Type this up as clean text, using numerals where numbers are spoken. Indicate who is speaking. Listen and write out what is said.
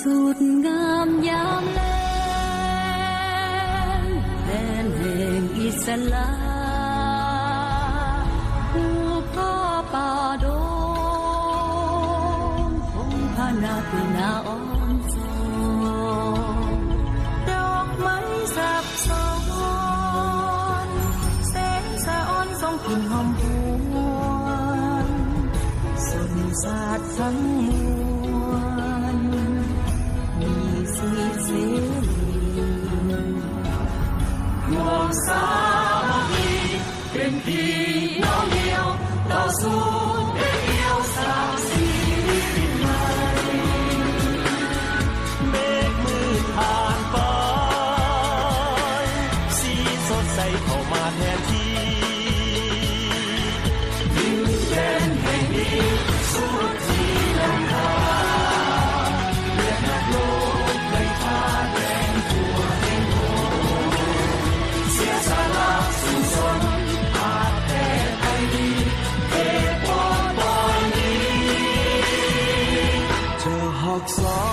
Speaker 1: สุดงามยามแลงแดนแห่งอิสลามภูผ้าป่าดงคงพานาปีนาอ่อนโซดอกไม้สับสนแสงสะอ้อนส่องกลิ่นหอมหวนสุนศาสตร์ทั้งมวลมีสีเสรีรวมสามัคคีเป็นพี่น้องเดียวต่อสู้เด็กเดียวสร้างสีวิไล
Speaker 2: เมฆมืดผ่านไปสีสดใสเข้ามาแทนที่
Speaker 1: ดินแดนแห่งนี้สุดที่ลำคาเลือดนักโลกไม่พาแรงทั่วแห่งโลกเสียสละสู่สนอาแต่ไทยดีเหตุผลบอยนี้
Speaker 2: เธอหักษา